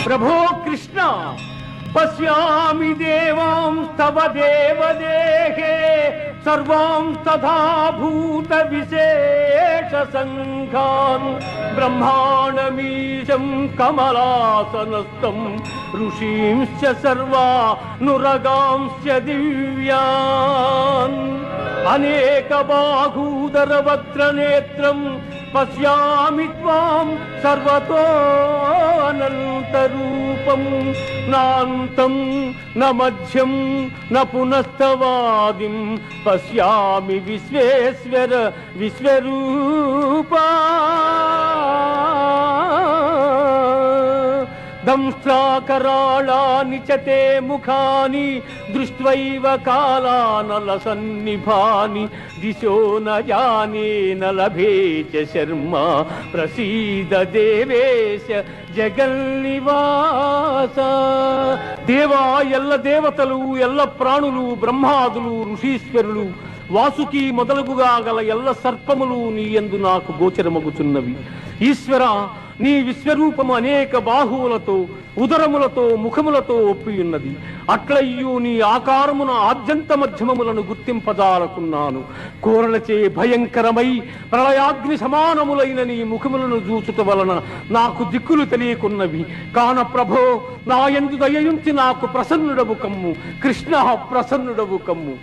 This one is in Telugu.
ప్రభో కృష్ణ, పశ్యామి దేవాం తవ దేవదేహే సర్వాం తథా భూత విశేష సంఘాన్ బ్రహ్మాండమీశం కమలాసనస్థం ఋషీంశ్చ సర్వానురగాంశ్చ దివ్యాన్ అనేక బాహూదర వక్త్రనేత్రం పశ్యామి త్వాం సర్వతో అనంతరూపం నాంతం న మధ్యం న పునస్తవాదిం పశ్యామి విశ్వేశ్వర విశ్వరూపా దంష్ట్రాకరాళాని చ తే ముఖాని దృష్ట్వైవ కాలానలసన్నిభాని దిశో న జానే న లభే చ శర్మ ప్రసీద దేవేశ జగన్నివాస. దేవా, ఎల్ల దేవతలు, ఎల్ల ప్రాణులు, బ్రహ్మాదులు, ఋషీశ్వరులు, వాసుకి మొదలగుగా గల ఎల్ల సర్పములు నీ యందు నాకు గోచరమగుచున్నవి. ఈశ్వర, నీ విశ్వరూపము అనేక బాహువులతో, ఉదరములతో, ముఖములతో ఒప్పియున్నది. అట్లయ్యూ నీ ఆకారమున ఆద్యంత మధ్యమములను గుర్తింపజాలకున్నాను. కోరలచే భయంకరమై ప్రళయాగ్ని సమానములైన నీ ముఖములను చూచుట వలన నాకు దిక్కులు తెలియకున్నవి. కాన ప్రభో, నా యందు దయయుంచి నాకు ప్రసన్నుడవు కమ్ము. కృష్ణ, ప్రసన్నుడవు కమ్ము.